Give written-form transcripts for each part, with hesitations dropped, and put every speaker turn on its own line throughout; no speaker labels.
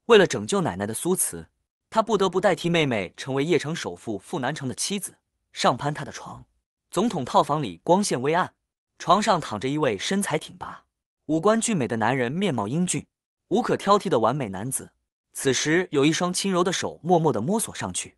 为了拯救奶奶的苏慈，她不得不代替妹妹成为邺城首富傅南城的妻子，上攀他的床。总统套房里光线微暗，床上躺着一位身材挺拔、五官俊美的男人，面貌英俊，无可挑剔的完美男子。此时有一双轻柔的手默默地摸索上去，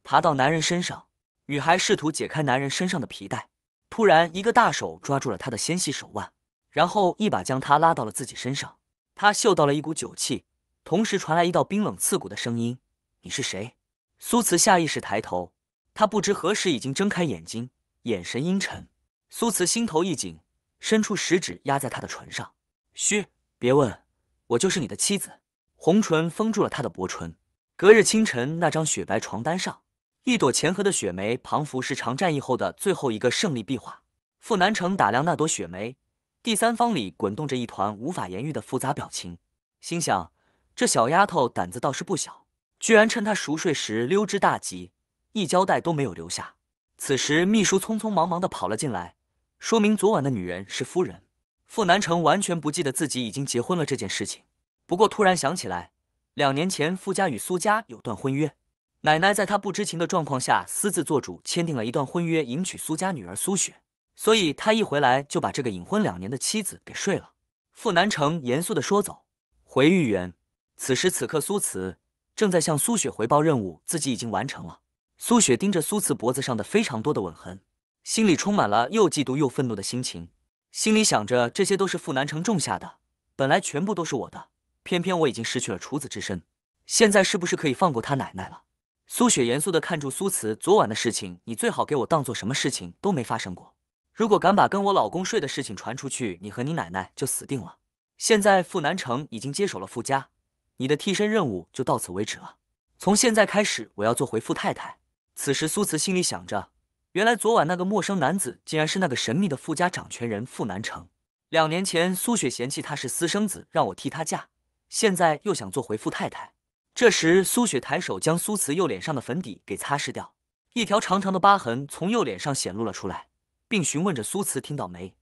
爬到男人身上。女孩试图解开男人身上的皮带，突然一个大手抓住了他的纤细手腕，然后一把将他拉到了自己身上。他嗅到了一股酒气，同时传来一道冰冷刺骨的声音：“你是谁？”苏慈下意识抬头，他不知何时已经睁开眼睛，眼神阴沉。苏慈心头一紧，伸出食指压在他的唇上：“嘘，别问，我就是你的妻子。”红唇封住了他的薄唇。隔日清晨，那张雪白床单上，一朵乾和的雪梅庞福是长战役后的最后一个胜利壁画。傅南城打量那朵雪梅，第三方里滚动着一团无法言喻的复杂表情，心想这小丫头胆子倒是不小，居然趁她熟睡时溜之大吉，一交代都没有留下。此时秘书匆匆忙忙地跑了进来，说明昨晚的女人是夫人。傅南城完全不记得自己已经结婚了这件事情，不过突然想起来，2年前傅家与苏家有段婚约，奶奶在她不知情的状况下私自做主签订了一段婚约，迎娶苏家女儿苏雪，所以他一回来就把这个隐婚2年的妻子给睡了。傅南城严肃地说：“走，回豫园。”此时此刻，苏慈正在向苏雪回报任务，自己已经完成了。苏雪盯着苏慈脖子上的非常多的吻痕，心里充满了又嫉妒又愤怒的心情，心里想着这些都是傅南城种下的，本来全部都是我的，偏偏我已经失去了处子之身，现在是不是可以放过他奶奶了？苏雪严肃地看住苏慈：“昨晚的事情，你最好给我当做什么事情都没发生过。如果敢把跟我老公睡的事情传出去，你和你奶奶就死定了。现在傅南城已经接手了傅家，你的替身任务就到此为止了。从现在开始，我要做回傅太太。”此时苏慈心里想着，原来昨晚那个陌生男子竟然是那个神秘的傅家掌权人傅南城。2年前苏雪嫌弃他是私生子，让我替他嫁，现在又想做回傅太太。这时苏雪抬手将苏慈右脸上的粉底给擦拭掉，一条长长的疤痕从右脸上显露了出来，并询问着苏慈听到没。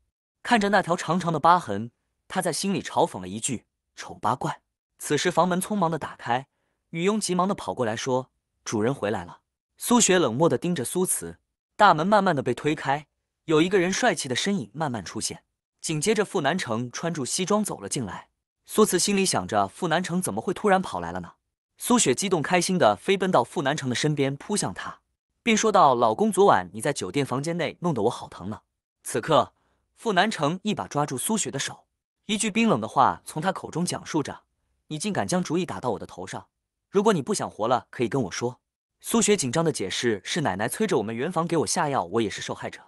看着那条长长的疤痕，他在心里嘲讽了一句：“丑八怪。”此时房门匆忙地打开，女佣急忙地跑过来说：“主人回来了。”苏雪冷漠地盯着苏慈，大门慢慢地被推开，有一个人帅气的身影慢慢出现，紧接着傅南城穿着西装走了进来。苏慈心里想着，傅南城怎么会突然跑来了呢？苏雪激动开心地飞奔到傅南城的身边，扑向他，并说道：“老公，昨晚你在酒店房间内弄得我好疼呢。”此刻傅南城一把抓住苏雪的手，一句冰冷的话从他口中讲述着：“你竟敢将主意打到我的头上，如果你不想活了，可以跟我说。”苏雪紧张的解释：“是奶奶催着我们圆房给我下药，我也是受害者。”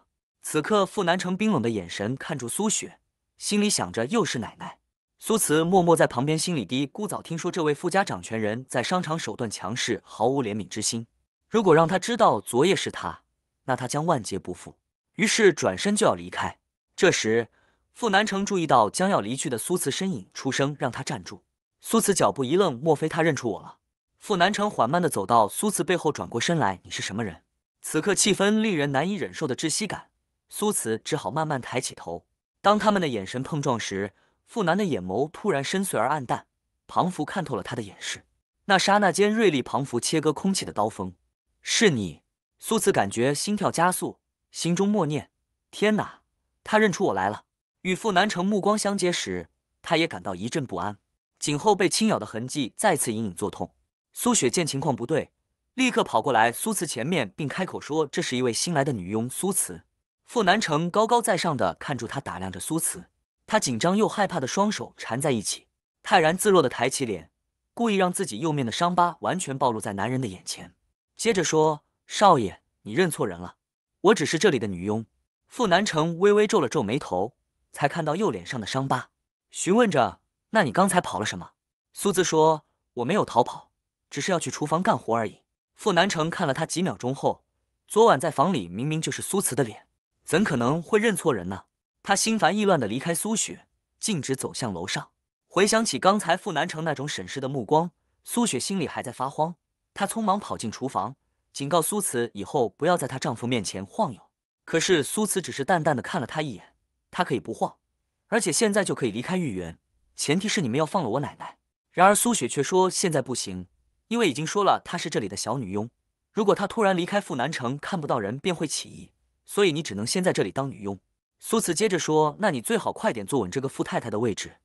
此刻傅南城冰冷的眼神看住苏雪，心里想着又是奶奶。苏慈默默在旁边心里嘀咕：早听说这位傅家掌权人在商场手段强势，毫无怜悯之心，如果让他知道昨夜是他，那他将万劫不复。于是转身就要离开。这时傅南城注意到将要离去的苏慈身影，出声让他站住。苏慈脚步一愣，莫非他认出我了？傅南城缓慢地走到苏慈背后，转过身来：“你是什么人？”此刻气氛令人难以忍受的窒息感，苏慈只好慢慢抬起头。当他们的眼神碰撞时，傅南的眼眸突然深邃而暗淡，庞福看透了他的掩饰。那刹那间，锐利庞福切割空气的刀锋。“是你！”苏慈感觉心跳加速，心中默念：“天哪，他认出我来了！”与傅南城目光相接时，他也感到一阵不安，颈后被轻咬的痕迹再次隐隐作痛。苏雪见情况不对，立刻跑过来苏慈前面，并开口说：“这是一位新来的女佣苏慈。”傅南城高高在上的看住他，打量着苏慈，他紧张又害怕的双手缠在一起，泰然自若的抬起脸，故意让自己右面的伤疤完全暴露在男人的眼前，接着说：“少爷，你认错人了，我只是这里的女佣。”傅南城微微皱了皱眉头，才看到右脸上的伤疤，询问着：“那你刚才跑了什么？”苏慈说：“我没有逃跑，只是要去厨房干活而已。”傅南城看了他几秒钟后，昨晚在房里明明就是苏慈的脸，怎可能会认错人呢？他心烦意乱地离开苏雪，径直走向楼上。回想起刚才傅南城那种审视的目光，苏雪心里还在发慌。她匆忙跑进厨房，警告苏慈以后不要在她丈夫面前晃悠。可是苏慈只是淡淡地看了她一眼：“她可以不晃，而且现在就可以离开豫园，前提是你们要放了我奶奶。”然而苏雪却说现在不行，因为已经说了她是这里的小女佣，如果她突然离开富南城看不到人便会起疑，所以你只能先在这里当女佣。苏慈接着说，那你最好快点坐稳这个富太太的位置，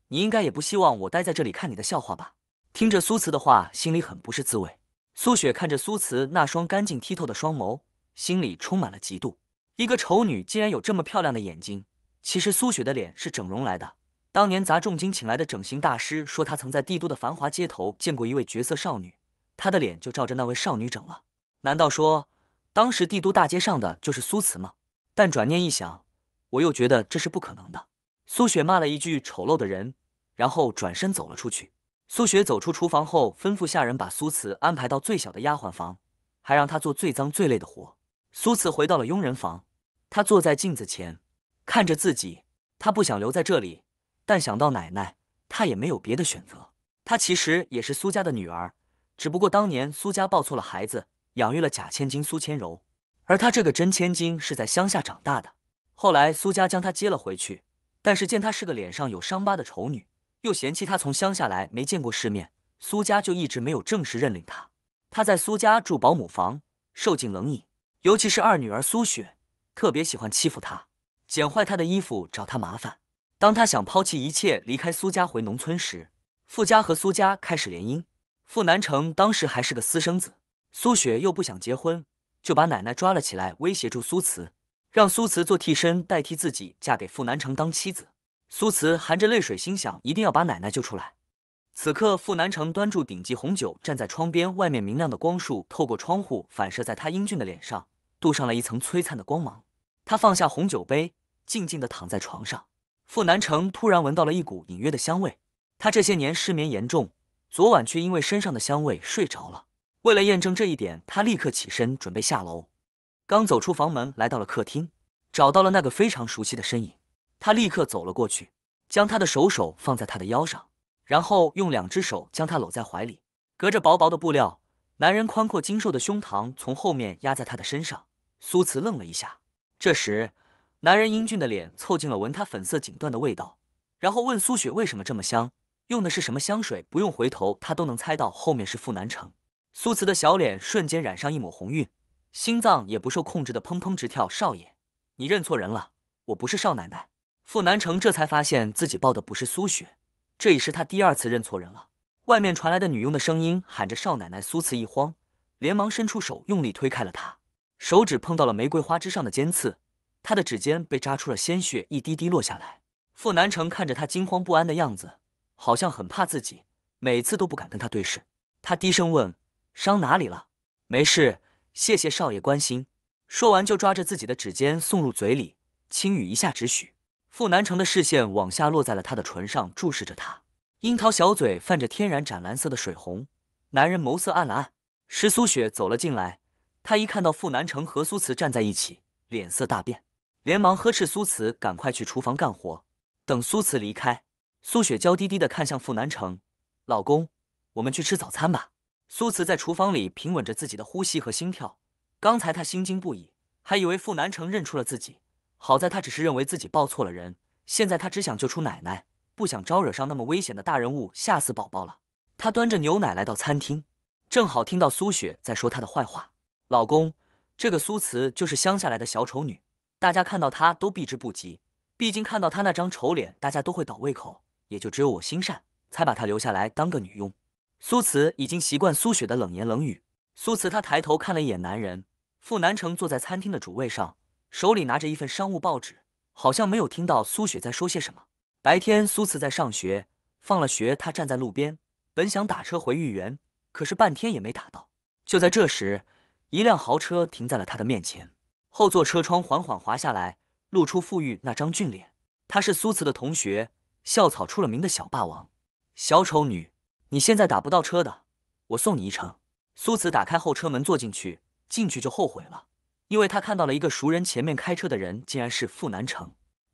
你应该也不希望我待在这里看你的笑话吧。听着苏慈的话，心里很不是滋味。苏雪看着苏慈那双干净剔透的双眸，心里充满了嫉妒。一个丑女竟然有这么漂亮的眼睛。其实苏雪的脸是整容来的，当年砸重金请来的整形大师说他曾在帝都的繁华街头见过一位绝色少女，他的脸就照着那位少女整了。难道说当时帝都大街上的就是苏慈吗？但转念一想，我又觉得这是不可能的。苏雪骂了一句丑陋的人，然后转身走了出去。苏雪走出厨房后，吩咐下人把苏慈安排到最小的丫鬟房，还让她做最脏最累的活。苏慈回到了佣人房，她坐在镜子前，看着自己。她不想留在这里，但想到奶奶，她也没有别的选择。她其实也是苏家的女儿，只不过当年苏家抱错了孩子，养育了假千金苏千柔，而她这个真千金是在乡下长大的。后来苏家将她接了回去，但是见她是个脸上有伤疤的丑女，又嫌弃她从乡下来没见过世面，苏家就一直没有正式认领她。她在苏家住保姆房，受尽冷饮，尤其是二女儿苏雪，特别喜欢欺负她，剪坏她的衣服找她麻烦。当她想抛弃一切离开苏家回农村时，傅家和苏家开始联姻。傅南城当时还是个私生子，苏雪又不想结婚，就把奶奶抓了起来，威胁住苏慈，让苏慈做替身代替自己嫁给傅南城当妻子。苏慈含着泪水，心想一定要把奶奶救出来。此刻，傅南城端住顶级红酒，站在窗边，外面明亮的光束透过窗户反射在他英俊的脸上，镀上了一层璀璨的光芒。他放下红酒杯，静静地躺在床上。傅南城突然闻到了一股隐约的香味，他这些年失眠严重，昨晚却因为身上的香味睡着了。为了验证这一点，他立刻起身准备下楼。刚走出房门，来到了客厅，找到了那个非常熟悉的身影。他立刻走了过去，将他的手放在他的腰上，然后用两只手将他搂在怀里。隔着薄薄的布料，男人宽阔精瘦的胸膛从后面压在他的身上。苏慈愣了一下，这时男人英俊的脸凑近了闻他粉色锦缎的味道，然后问苏雪为什么这么香，用的是什么香水。不用回头，他都能猜到后面是傅南城。苏慈的小脸瞬间染上一抹红晕，心脏也不受控制的砰砰直跳。少爷，你认错人了，我不是少奶奶。傅南城这才发现自己抱的不是苏雪，这已是他第二次认错人了。外面传来的女佣的声音喊着少奶奶，苏慈一慌，连忙伸出手用力推开了她，手指碰到了玫瑰花枝上的尖刺，他的指尖被扎出了鲜血，一滴滴落下来。傅南城看着他惊慌不安的样子，好像很怕自己，每次都不敢跟他对视。他低声问，伤哪里了？没事，谢谢少爷关心。说完就抓着自己的指尖送入嘴里，轻语一下只许。傅南城的视线往下落在了他的唇上，注视着他，樱桃小嘴泛着天然斩蓝色的水红。男人眸色暗了暗。石苏雪走了进来，他一看到傅南城和苏慈站在一起，脸色大变，连忙呵斥苏慈赶快去厨房干活。等苏慈离开，苏雪娇滴滴地看向傅南城，老公，我们去吃早餐吧。苏慈在厨房里平稳着自己的呼吸和心跳，刚才他心惊不已，还以为傅南城认出了自己，好在他只是认为自己抱错了人，现在他只想救出奶奶，不想招惹上那么危险的大人物，吓死宝宝了。他端着牛奶来到餐厅，正好听到苏雪在说他的坏话。老公，这个苏慈就是乡下来的小丑女，大家看到她都避之不及，毕竟看到她那张丑脸，大家都会倒胃口，也就只有我心善，才把她留下来当个女佣。苏慈已经习惯苏雪的冷言冷语。苏慈他抬头看了一眼男人，傅南城坐在餐厅的主位上，手里拿着一份商务报纸，好像没有听到苏雪在说些什么。白天苏慈在上学，放了学他站在路边，本想打车回豫园，可是半天也没打到。就在这时，一辆豪车停在了他的面前，后座车窗缓缓滑下来，露出傅玉那张俊脸。他是苏慈的同学，校草出了名的小霸王。小丑女，你现在打不到车的，我送你一程。苏慈打开后车门坐进去，进去就后悔了，因为他看到了一个熟人，前面开车的人竟然是傅南城。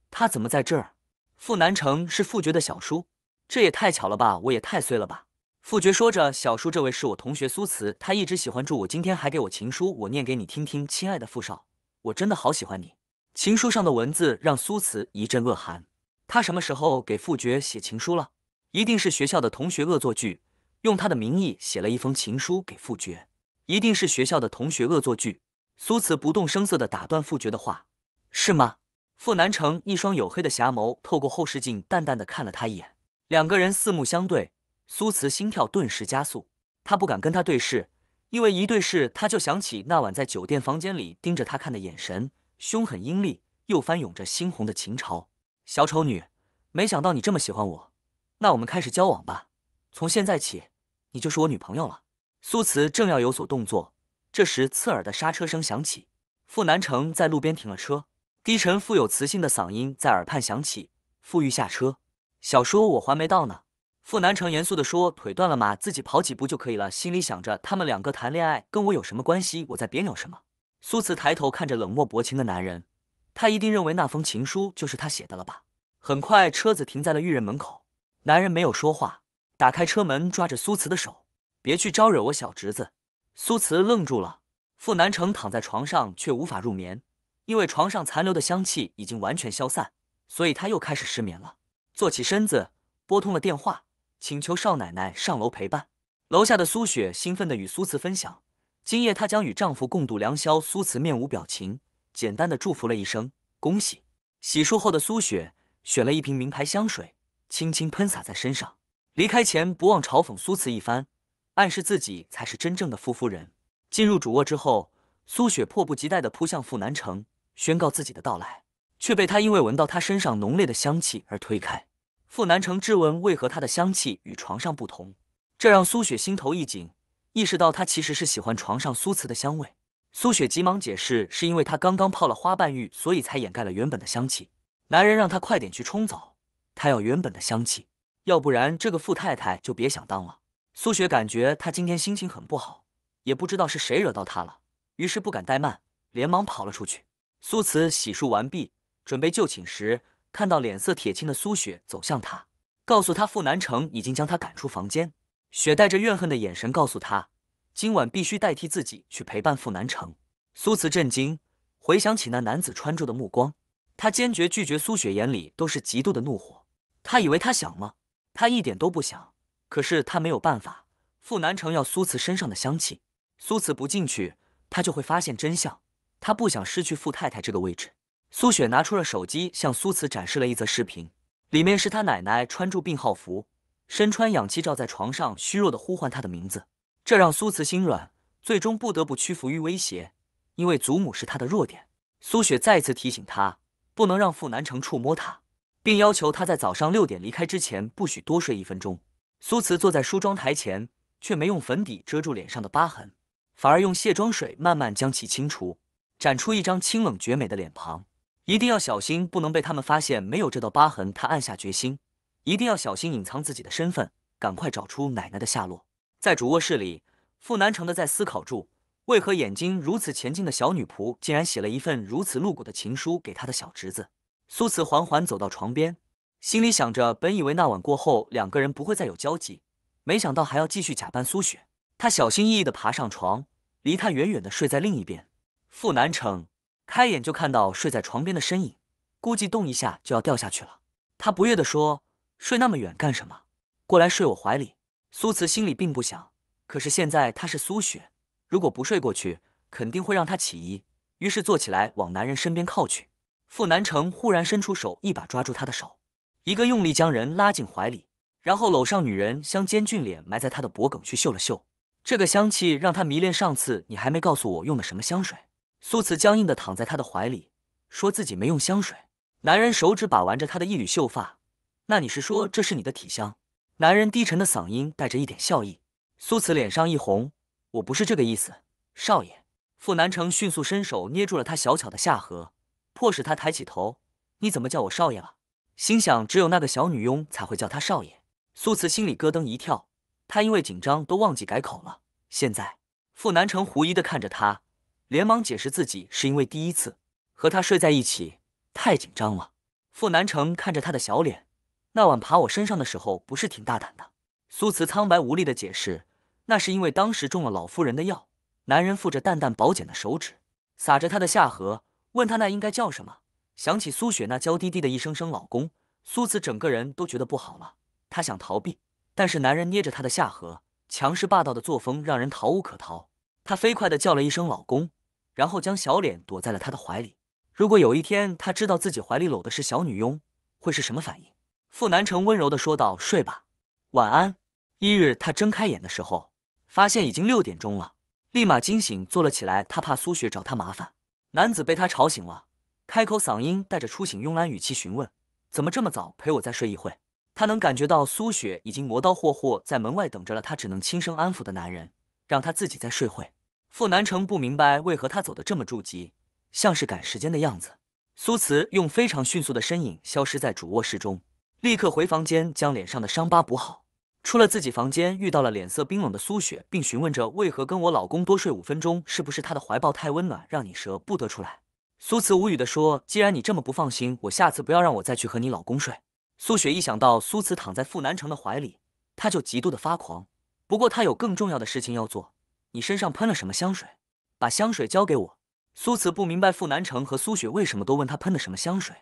他怎么在这儿？傅南城是傅觉的小叔，这也太巧了吧，我也太衰了吧。傅觉说着，小叔，这位是我同学苏慈，他一直喜欢住我，今天还给我情书，我念给你听听。亲爱的傅少，我真的好喜欢你。情书上的文字让苏慈一阵恶寒，他什么时候给傅觉写情书了？一定是学校的同学恶作剧，用他的名义写了一封情书给傅觉。一定是学校的同学恶作剧。苏慈不动声色地打断傅觉的话：“是吗？”傅南城一双黝黑的侠眸透过后视镜淡淡地看了他一眼，两个人四目相对，苏慈心跳顿时加速。他不敢跟他对视，因为一对视他就想起那晚在酒店房间里盯着他看的眼神，凶狠阴厉，又翻涌着猩红的情潮。小丑女，没想到你这么喜欢我，那我们开始交往吧。从现在起，你就是我女朋友了。苏慈正要有所动作，这时刺耳的刹车声响起，傅南城在路边停了车，低沉富有磁性的嗓音在耳畔响起：“傅玉下车。”小说我还没到呢。傅南城严肃地说：“腿断了吗？自己跑几步就可以了。”心里想着他们两个谈恋爱跟我有什么关系？我在别扭什么？苏慈抬头看着冷漠薄情的男人，他一定认为那封情书就是他写的了吧？很快，车子停在了御人门口，男人没有说话，打开车门，抓着苏慈的手：“别去招惹我小侄子。”苏慈愣住了。傅南城躺在床上却无法入眠，因为床上残留的香气已经完全消散，所以他又开始失眠了。坐起身子，拨通了电话，请求少奶奶上楼陪伴。楼下的苏雪兴奋地与苏慈分享，今夜她将与丈夫共度良宵。苏慈面无表情，简单的祝福了一声恭喜。洗漱后的苏雪选了一瓶名牌香水，轻轻喷洒在身上。离开前不忘嘲讽苏慈一番，暗示自己才是真正的傅夫人。进入主卧之后，苏雪迫不及待地扑向傅南城，宣告自己的到来，却被他因为闻到他身上浓烈的香气而推开。傅南城质问为何他的香气与床上不同，这让苏雪心头一紧，意识到他其实是喜欢床上苏慈的香味。苏雪急忙解释，是因为他刚刚泡了花瓣浴，所以才掩盖了原本的香气。男人让他快点去冲澡，他要原本的香气，要不然这个傅太太就别想当了。苏雪感觉他今天心情很不好，也不知道是谁惹到他了，于是不敢怠慢，连忙跑了出去。苏慈洗漱完毕，准备就寝时，看到脸色铁青的苏雪走向他，告诉他傅南城已经将他赶出房间。雪带着怨恨的眼神告诉他，今晚必须代替自己去陪伴傅南城。苏慈震惊，回想起那男子穿着的目光，他坚决拒绝。苏雪眼里都是极度的怒火。他以为他想吗？他一点都不想。可是他没有办法，傅南城要苏慈身上的香气，苏慈不进去，他就会发现真相。他不想失去傅太太这个位置。苏雪拿出了手机，向苏慈展示了一则视频，里面是他奶奶穿住病号服，身穿氧气罩在床上虚弱地呼唤他的名字。这让苏慈心软，最终不得不屈服于威胁，因为祖母是他的弱点。苏雪再次提醒他，不能让傅南城触摸他，并要求他在早上6点离开之前不许多睡1分钟。苏慈坐在梳妆台前，却没用粉底遮住脸上的疤痕，反而用卸妆水慢慢将其清除，展出一张清冷绝美的脸庞。一定要小心，不能被他们发现没有这道疤痕。他暗下决心，一定要小心隐藏自己的身份，赶快找出奶奶的下落。在主卧室里，傅南城的在思考住，为何眼睛如此前进的小女仆竟然写了一份如此露骨的情书给他的小侄子。苏慈缓缓走到床边，心里想着，本以为那晚过后两个人不会再有交集，没想到还要继续假扮苏雪。他小心翼翼地爬上床，离他远远地睡在另一边。傅南城开眼就看到睡在床边的身影，估计动一下就要掉下去了。他不悦地说：“睡那么远干什么？过来睡我怀里。”苏慈心里并不想，可是现在她是苏雪，如果不睡过去，肯定会让她起疑，于是坐起来往男人身边靠去。傅南城忽然伸出手，一把抓住他的手，一个用力将人拉进怀里，然后搂上女人，将尖俊脸埋在他的脖颈去嗅了嗅。这个香气让他迷恋上次你还没告诉我用的什么香水。苏慈僵硬地躺在他的怀里，说自己没用香水。男人手指把玩着他的一缕秀发，那你是说这是你的体香？男人低沉的嗓音带着一点笑意。苏慈脸上一红，我不是这个意思，少爷。傅南城迅速伸手捏住了他小巧的下颌，迫使他抬起头。你怎么叫我少爷了？心想只有那个小女佣才会叫他少爷。苏慈心里咯噔一跳，他因为紧张都忘记改口了。现在傅南城狐疑地看着他，连忙解释自己是因为第一次和他睡在一起，太紧张了。傅南城看着他的小脸，那晚爬我身上的时候不是挺大胆的。苏慈苍白无力地解释，那是因为当时中了老夫人的药。男人负着淡淡薄茧的手指，撒着他的下颌，问他那应该叫什么。想起苏雪那娇滴滴的一声声老公，苏慈整个人都觉得不好了。她想逃避，但是男人捏着她的下颌，强势霸道的作风让人逃无可逃。她飞快地叫了一声“老公”，然后将小脸躲在了他的怀里。如果有一天他知道自己怀里搂的是小女佣，会是什么反应？傅南城温柔地说道：“睡吧，晚安。”他睁开眼的时候，发现已经6点钟了，立马惊醒，坐了起来。他怕苏雪找他麻烦。男子被他吵醒了，开口，嗓音带着初醒慵懒语气询问：“怎么这么早？陪我再睡一会。”他能感觉到苏雪已经磨刀霍霍在门外等着了，他只能轻声安抚的男人，让他自己再睡会。傅南城不明白为何他走得这么着急，像是赶时间的样子。苏慈用非常迅速的身影消失在主卧室中，立刻回房间将脸上的伤疤补好。出了自己房间，遇到了脸色冰冷的苏雪，并询问着为何跟我老公多睡5分钟，是不是他的怀抱太温暖，让你舍不得出来？苏慈无语地说：“既然你这么不放心，我下次不要让我再去和你老公睡。”苏雪一想到苏慈躺在傅南城的怀里，他就极度的发狂。不过他有更重要的事情要做。你身上喷了什么香水？把香水交给我。苏慈不明白傅南城和苏雪为什么都问他喷的什么香水，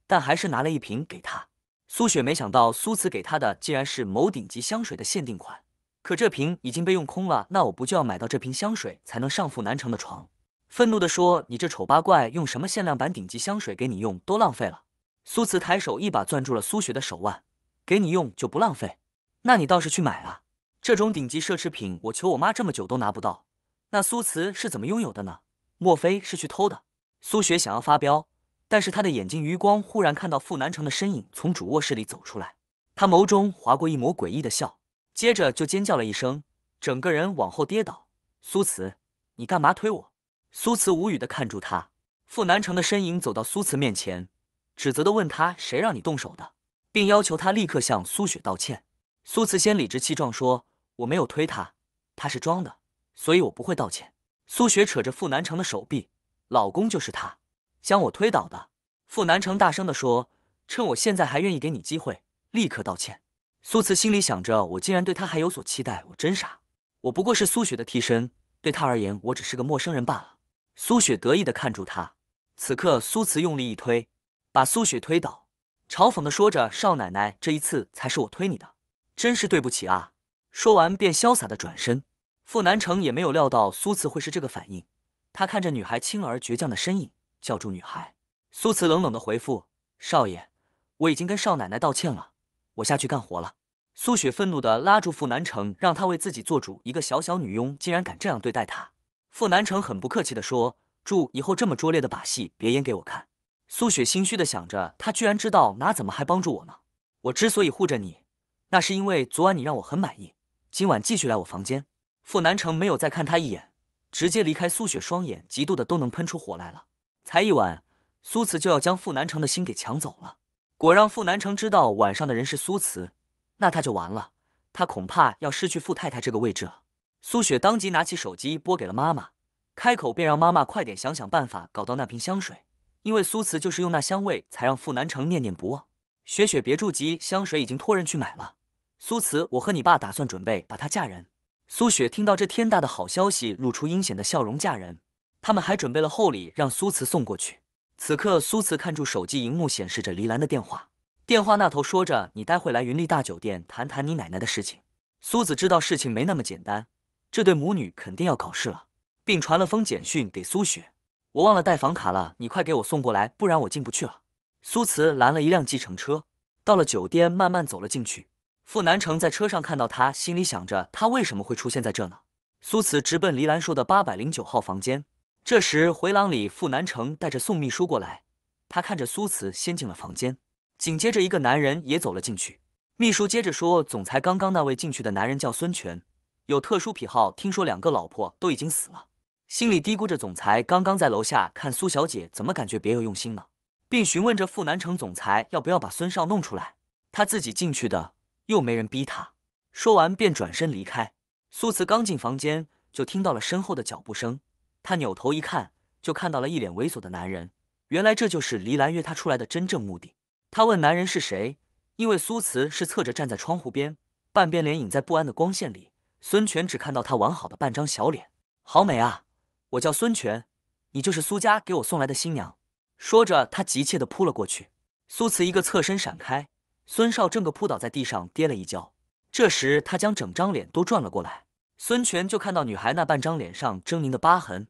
但还是拿了一瓶给他。苏雪没想到苏慈给她的竟然是某顶级香水的限定款，可这瓶已经被用空了，那我不就要买到这瓶香水才能上傅南城的床？愤怒地说：“你这丑八怪，用什么限量版顶级香水给你用都浪费了。”苏慈抬手一把攥住了苏雪的手腕：“给你用就不浪费？那你倒是去买啊！这种顶级奢侈品，我求我妈这么久都拿不到，那苏慈是怎么拥有的呢？莫非是去偷的？”苏雪想要发飙，但是他的眼睛余光忽然看到傅南城的身影从主卧室里走出来，他眸中划过一抹诡异的笑，接着就尖叫了一声，整个人往后跌倒。“苏慈，你干嘛推我？”苏慈无语地看住他。傅南城的身影走到苏慈面前，指责地问他：“谁让你动手的？”并要求他立刻向苏雪道歉。苏慈先理直气壮说：“我没有推他，他是装的，所以我不会道歉。”苏雪扯着傅南城的手臂：“老公就是他，将我推倒的。”傅南城大声地说：“趁我现在还愿意给你机会，立刻道歉。”苏慈心里想着：我竟然对他还有所期待，我真傻。我不过是苏雪的替身，对他而言，我只是个陌生人罢了。苏雪得意地看住他。此刻，苏慈用力一推，把苏雪推倒，嘲讽地说着：“少奶奶，这一次才是我推你的，真是对不起啊！”说完便潇洒地转身。傅南城也没有料到苏慈会是这个反应，他看着女孩轻而倔强的身影，叫住女孩。苏慈冷冷地回复：“少爷，我已经跟少奶奶道歉了，我下去干活了。”苏雪愤怒地拉住傅南城，让他为自己做主，一个小小女佣竟然敢这样对待他。傅南城很不客气地说：“注以后这么拙劣的把戏别演给我看。”苏雪心虚地想着，他居然知道哪怎么还帮助我呢？我之所以护着你，那是因为昨晚你让我很满意，今晚继续来我房间。傅南城没有再看他一眼，直接离开。苏雪双眼嫉妒的都能喷出火来了。才一晚，苏慈就要将傅南城的心给抢走了。果让傅南城知道晚上的人是苏慈，那他就完了，他恐怕要失去傅太太这个位置了。苏雪当即拿起手机拨给了妈妈，开口便让妈妈快点想想办法搞到那瓶香水，因为苏慈就是用那香味才让傅南城念念不忘。雪雪别着急，香水已经托人去买了。苏慈，我和你爸打算准备把她嫁人。苏雪听到这天大的好消息，露出阴险的笑容。嫁人？他们还准备了厚礼让苏慈送过去。此刻，苏慈看住手机荧幕显示着黎兰的电话，电话那头说着：“你待会来云丽大酒店谈谈你奶奶的事情。”苏子知道事情没那么简单，这对母女肯定要搞事了，并传了封简讯给苏雪：“我忘了带房卡了，你快给我送过来，不然我进不去了。”苏慈拦了一辆计程车，到了酒店，慢慢走了进去。傅南城在车上看到他，心里想着他为什么会出现在这呢？苏慈直奔黎兰说的809号房间。这时回廊里，傅南城带着宋秘书过来，他看着苏慈先进了房间，紧接着一个男人也走了进去。秘书接着说：“总裁刚刚那位进去的男人叫孙权，有特殊癖好，听说2个老婆都已经死了。”心里嘀咕着，总裁刚刚在楼下看苏小姐，怎么感觉别有用心呢？并询问着傅南城总裁要不要把孙少弄出来，他自己进去的，又没人逼他。说完便转身离开。苏慈刚进房间，就听到了身后的脚步声，他扭头一看，就看到了一脸猥琐的男人。原来这就是黎兰约他出来的真正目的。他问男人是谁，因为苏慈是侧着站在窗户边，半边脸隐在不安的光线里，孙权只看到他完好的半张小脸。好美啊，我叫孙权，你就是苏家给我送来的新娘。说着，他急切地扑了过去。苏慈一个侧身闪开，孙少正个扑倒在地上，跌了一跤。这时他将整张脸都转了过来，孙权就看到女孩那半张脸上狰狞的疤痕。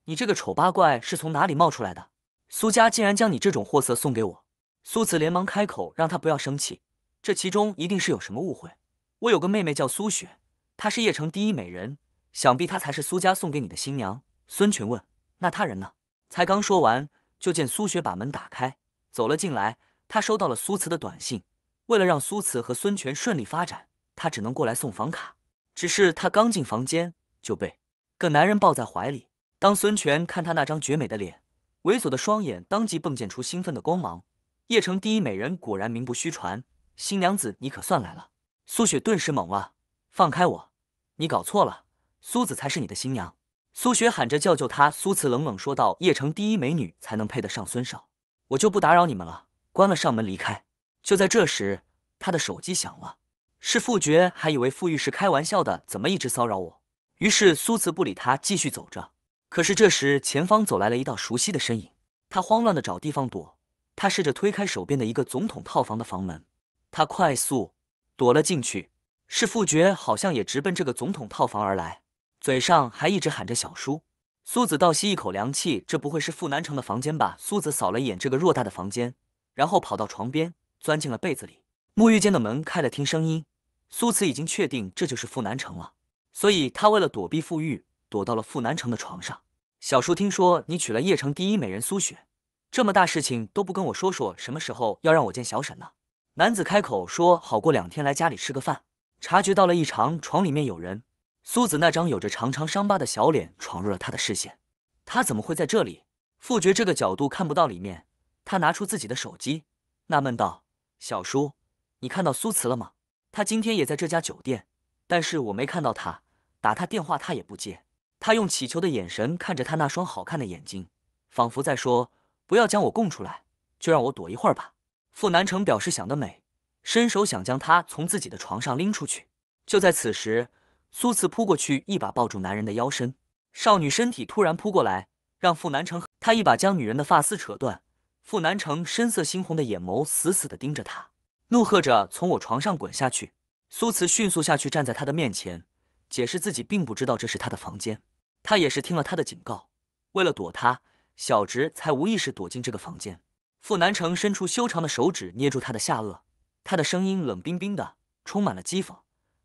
你这个丑八怪是从哪里冒出来的？苏家竟然将你这种货色送给我！苏慈连忙开口，让他不要生气，这其中一定是有什么误会。我有个妹妹叫苏雪，她是邺城第一美人，想必她才是苏家送给你的新娘。孙权问：那他人呢？才刚说完，就见苏雪把门打开，走了进来。他收到了苏慈的短信，为了让苏慈和孙权顺利发展，他只能过来送房卡。只是他刚进房间，就被个男人抱在怀里。当孙权看他那张绝美的脸，猥琐的双眼当即迸溅出兴奋的光芒。邺城第一美人果然名不虚传，新娘子你可算来了。苏雪顿时懵了，放开我！你搞错了，苏子才是你的新娘。苏雪喊着叫救他，苏慈冷冷说道：邺城第一美女才能配得上孙少，我就不打扰你们了，关了上门离开。就在这时，他的手机响了，是傅觉，还以为傅玉是开玩笑的，怎么一直骚扰我？于是苏慈不理他，继续走着。可是这时前方走来了一道熟悉的身影，他慌乱的找地方躲。他试着推开手边的一个总统套房的房门，他快速躲了进去。是傅觉好像也直奔这个总统套房而来，嘴上还一直喊着小叔。苏子倒吸一口凉气，这不会是傅南城的房间吧？苏子扫了一眼这个偌大的房间，然后跑到床边，钻进了被子里。沐浴间的门开了，听声音，苏慈已经确定这就是傅南城了，所以他为了躲避傅玉，躲到了傅南城的床上。小叔，听说你娶了邺城第一美人苏雪，这么大事情都不跟我说说，什么时候要让我见小沈呢？男子开口说好过2天来家里吃个饭。察觉到了异常，床里面有人。苏子那张有着长长伤疤的小脸闯入了他的视线。他怎么会在这里？傅觉这个角度看不到里面。他拿出自己的手机，纳闷道：小叔，你看到苏慈了吗？他今天也在这家酒店，但是我没看到他，打他电话他也不接。他用乞求的眼神看着他那双好看的眼睛，仿佛在说：不要将我供出来，就让我躲一会儿吧。傅南城表示想得美，伸手想将他从自己的床上拎出去。就在此时，苏慈扑过去，一把抱住男人的腰身。少女身体突然扑过来，让傅南城他一把将女人的发丝扯断。傅南城深色猩红的眼眸死死地盯着他，怒喝着：从我床上滚下去！苏慈迅速下去，站在他的面前，解释自己并不知道这是他的房间。他也是听了他的警告，为了躲他，小侄才无意识躲进这个房间。傅南城伸出修长的手指捏住他的下颚，他的声音冷冰冰的，充满了讥讽。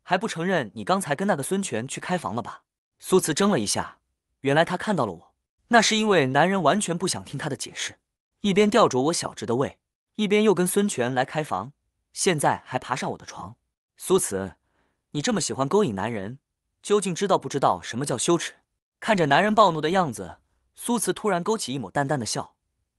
还不承认你刚才跟那个孙权去开房了吧？苏慈怔了一下，原来他看到了我，那是因为男人完全不想听他的解释，一边吊着我小侄的胃，一边又跟孙权来开房，现在还爬上我的床。苏慈，你这么喜欢勾引男人，究竟知道不知道什么叫羞耻？看着男人暴怒的样子，苏慈突然勾起一抹淡淡的笑。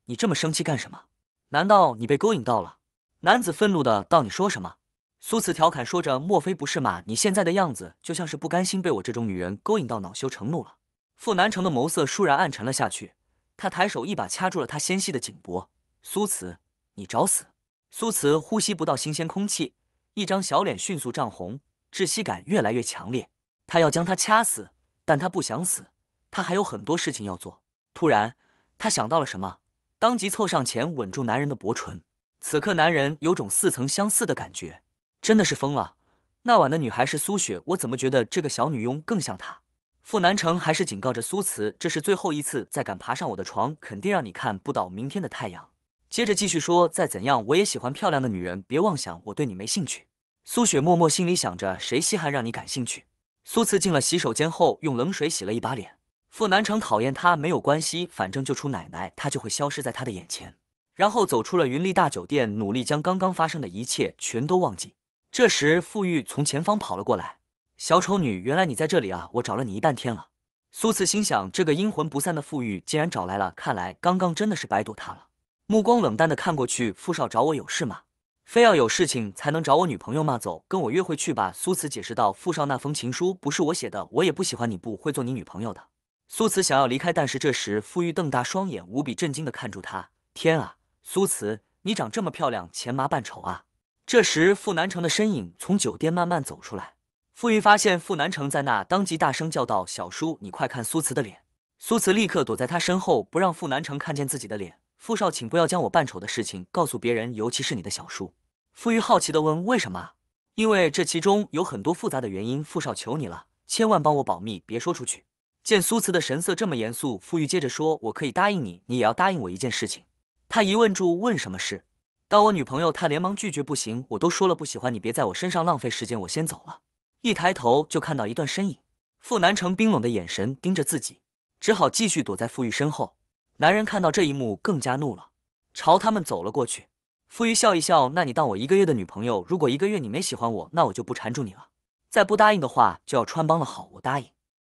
你这么生气干什么？难道你被勾引到了？男子愤怒的道：你说什么？苏慈调侃说着：莫非不是嘛？你现在的样子就像是不甘心被我这种女人勾引到恼羞成怒了。傅南城的眸色倏然暗沉了下去，他抬手一把掐住了他纤细的颈脖。苏慈，你找死！苏慈呼吸不到新鲜空气，一张小脸迅速涨红，窒息感越来越强烈。他要将他掐死，但他不想死，他还有很多事情要做。突然他想到了什么，当即凑上前吻住男人的薄唇。此刻男人有种似曾相识的感觉，真的是疯了。那晚的女孩是苏雪，我怎么觉得这个小女佣更像她？傅南城还是警告着苏慈，这是最后一次，再敢爬上我的床，肯定让你看不到明天的太阳。接着继续说，再怎样我也喜欢漂亮的女人，别妄想我对你没兴趣。苏雪默默心里想着，谁稀罕让你感兴趣。苏慈进了洗手间后，用冷水洗了一把脸。傅南城讨厌他没有关系，反正就出奶奶，他就会消失在他的眼前。然后走出了云丽大酒店，努力将刚刚发生的一切全都忘记。这时傅玉从前方跑了过来，小丑女，原来你在这里啊，我找了你1半天了。苏慈心想，这个阴魂不散的傅玉竟然找来了，看来刚刚真的是白躲他了。目光冷淡的看过去，傅少找我有事吗？非要有事情才能找我女朋友吗？走，跟我约会去吧。苏慈解释道，傅少那封情书不是我写的，我也不喜欢你，不会做你女朋友的。苏慈想要离开，但是这时傅玉瞪大双眼，无比震惊的看住他。天啊，苏慈，你长这么漂亮，前麻扮丑啊！这时傅南城的身影从酒店慢慢走出来，傅玉发现傅南城在那，当即大声叫道：小叔，你快看苏慈的脸！苏慈立刻躲在他身后，不让傅南城看见自己的脸。傅少，请不要将我扮丑的事情告诉别人，尤其是你的小叔。傅玉好奇地问：“为什么？”因为这其中有很多复杂的原因，傅少求你了，千万帮我保密，别说出去。见苏慈的神色这么严肃，傅玉接着说：“我可以答应你，你也要答应我一件事情。”他疑问住：“问什么事？”当我女朋友，她连忙拒绝：“不行，我都说了不喜欢你，别在我身上浪费时间，我先走了。”一抬头就看到一段身影，傅南城冰冷的眼神盯着自己，只好继续躲在傅玉身后。男人看到这一幕更加怒了，朝他们走了过去。傅玉笑一笑：“那你当我1个月的女朋友，如果1个月你没喜欢我，那我就不缠住你了。再不答应的话，就要穿帮了。”好，我答应。